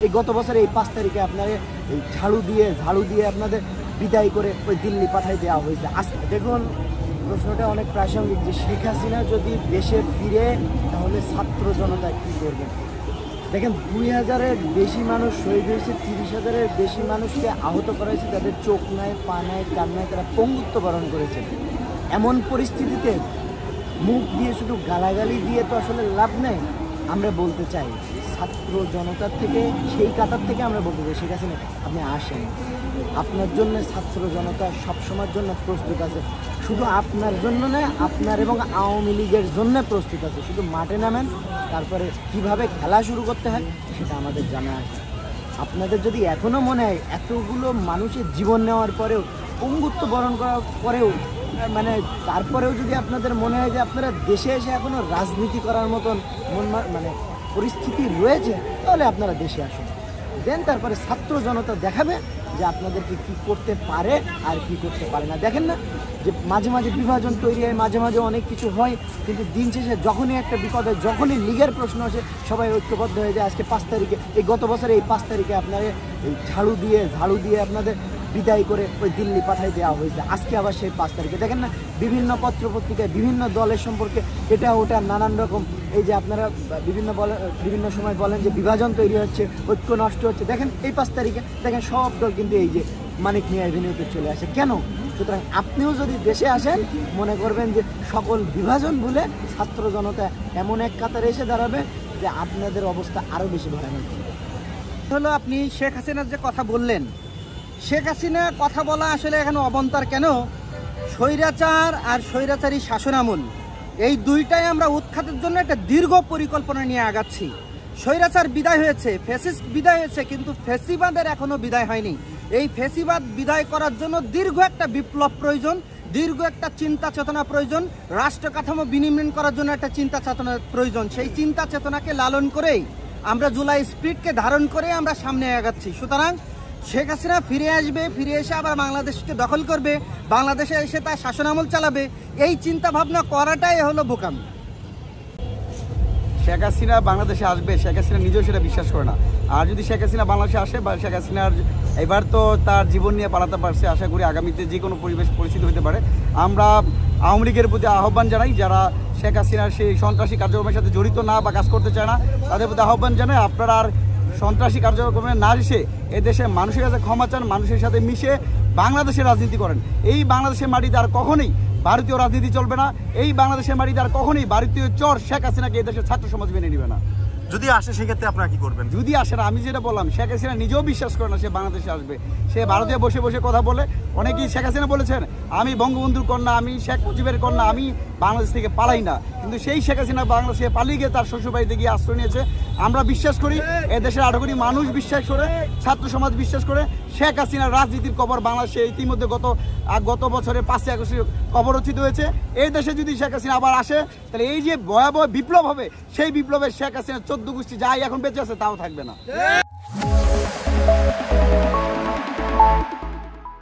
এই গত বছর এই 5 তারিখে আপনারা এই ঝাড়ু দিয়ে আপনাদের বিদায় করে ওই দিল্লি পাঠাই দেওয়া হয়েছে। আজকে দেখুন প্রশ্নটা অনেক প্রাসঙ্গিক যে শেখ হাসিনা যদি দেশে ফিরে তাহলে ছাত্র জনতা কী করবে। দেখেন 2000-এর বেশি মানুষ শহীদ হয়েছে, 30,000-এর বেশি মানুষকে আহত করা হয়েছে, তাদের চোখ নাই, পা নাই, কান নাই, তারা পঙ্গুত্ব বরণ করেছে। এমন পরিস্থিতিতে মুখ দিয়ে শুধু গালাগালি দিয়ে তো আসলে লাভ নেই। আমরা বলতে চাই ছাত্র জনতার থেকে, সেই কাতার থেকে আমরা বলতে চাই শেখ হাসিনা আপনি আসেন, আপনার জন্য ছাত্র জনতা সবসময়ের জন্য প্রস্তুত আছে। শুধু আপনার জন্য নয়, আপনার এবং আওয়ামী লীগের জন্য প্রস্তুত আছে। শুধু মাঠে নামেন, তারপরে কিভাবে খেলা শুরু করতে হয় সেটা আমাদের জানা আছে। আপনাদের যদি এখনও মনে হয় এতগুলো মানুষের জীবন নেওয়ার পরেও, পঙ্গুত্ব বরণ করার পরেও, মানে তারপরেও যদি আপনাদের মনে হয় যে আপনারা দেশে এসে এখনও রাজনীতি করার মতন মানে পরিস্থিতি রয়েছে, তাহলে আপনারা দেশে আসুন। দেন তারপরে ছাত্র জনতা দেখাবে যে আপনাদেরকে কী করতে পারে আর কি করতে পারে না। দেখেন না যে মাঝে মাঝে বিভাজন তৈরি হয়, মাঝে মাঝে অনেক কিছু হয়, কিন্তু দিন শেষে যখনই একটা বিপদ হয়, যখনই লীগের প্রশ্ন আসে, সবাই ঐক্যবদ্ধ হয়ে যায়। আজকে 5 তারিখে, এই গত বছর এই 5 তারিখে আপনারা এই ঝাড়ু দিয়ে আপনাদের বিদায় করে ওই দিল্লি পাঠাই দেওয়া হয়েছে। আজকে আবার সেই 5 তারিখে দেখেন না বিভিন্ন পত্রপত্রিকায় বিভিন্ন দলের সম্পর্কে এটা ওটা নানান রকম, এই যে আপনারা বিভিন্ন সময় বলেন যে বিভাজন তৈরি হচ্ছে, ঐক্য নষ্ট হচ্ছে। দেখেন এই 5 তারিখে দেখেন সব দল কিন্তু এই যে মানিক মিয়া এভিনিউতে চলে আসে। কেন? সুতরাং আপনিও যদি দেশে আসেন, মনে করবেন যে সকল বিভাজন ভুলে ছাত্র জনতা এমন এক কাতারে এসে দাঁড়াবে যে আপনাদের অবস্থা আরও বেশি ভয়ানক হলো। আপনি শেখ হাসিনার যে কথা বললেন, শেখ হাসিনা কথা বলা আসলে এখানে অবন্তার কেন? স্বৈরাচার আর স্বৈরাচারী শাসনামল, এই দুইটাই আমরা উৎখাতের জন্য একটা দীর্ঘ পরিকল্পনা নিয়ে আগাচ্ছি। স্বৈরাচার বিদায় হয়েছে, ফ্যাসিস্ট বিদায় হয়েছে, কিন্তু ফ্যাসিবাদের এখনো বিদায় হয়নি। এই ফ্যাসিবাদ বিদায় করার জন্য দীর্ঘ একটা বিপ্লব প্রয়োজন, দীর্ঘ একটা চিন্তা চেতনা প্রয়োজন, রাষ্ট্র কাঠামো বিনির্মাণ করার জন্য একটা চিন্তা চেতনা প্রয়োজন। সেই চিন্তা চেতনাকে লালন করেই আমরা জুলাই স্পিরিটকে ধারণ করে আমরা সামনে আগাচ্ছি। সুতরাং শেখ হাসিনা ফিরে আসবে, ফিরে এসে আবার বাংলাদেশকে দখল করবে, বাংলাদেশে এসে তার শাসনামল চালাবে, এই চিন্তা ভাবনা করাটাই হলো বোকামি। শেখ হাসিনা বাংলাদেশে আসবে, শেখ হাসিনা নিজেও সেটা বিশ্বাস করে না। আর যদি শেখ হাসিনা বাংলাদেশে আসে, বা শেখ হাসিনার এবার তো তার জীবন নিয়ে পালাতে পারছে, আশা করি আগামীতে যে কোনো পরিস্থিতি হতে পারে। আমরা আওয়ামী লীগের প্রতি আহ্বান জানাই, যারা শেখ হাসিনার সেই সন্ত্রাসী কার্যক্রমের সাথে জড়িত না বা কাজ করতে চায় না, তাদের প্রতি আহ্বান জানাই আপনারা আর সন্ত্রাসী কার্যক্রমে না এসে এদেশের মানুষের কাছে ক্ষমা চান, মানুষের সাথে মিশে বাংলাদেশের রাজনীতি করেন। এই বাংলাদেশের মাটিতে আর কখনোই ভারতীয় রাজনীতি চলবে না। এই বাংলাদেশের মাটিতে আর কখনোই ভারতীয় চর শেখ হাসিনাকে এই দেশের ছাত্র সমাজ মেনে নেবে না। যদি আসে সেক্ষেত্রে আপনারা কি করবেন? যদি আসে না, আমি যেটা বললাম, শেখ হাসিনা নিজেও বিশ্বাস করে না সে বাংলাদেশে আসবে। সে ভারতে বসে বসে কথা বলে। অনেকেই শেখ হাসিনা বলেছেন আমি বঙ্গবন্ধুর কন্যা, আমি শেখ মুজিবের কন্যা, আমি বাংলাদেশ থেকে পালাই না। কিন্তু সেই শেখ হাসিনা বাংলাদেশে পালিয়ে গিয়ে তার শ্বশুরবাড়িতে গিয়ে আশ্রয় নিয়েছে। আমরা বিশ্বাস করি, এদেশের 18 কোটি মানুষ বিশ্বাস করে, ছাত্র সমাজ বিশ্বাস করে, শেখ হাসিনার রাজনীতির কবর বাংলাদেশে ইতিমধ্যে গত বছরের 5 আগস্টে কবরচিত হয়েছে। এই দেশে যদি শেখ হাসিনা আবার আসে, তাহলে এই যে ভয়াবহ বিপ্লব হবে, সেই বিপ্লবে শেখ হাসিনার 14 গোষ্ঠী যাই এখন বেঁচে আছে তাও থাকবে না।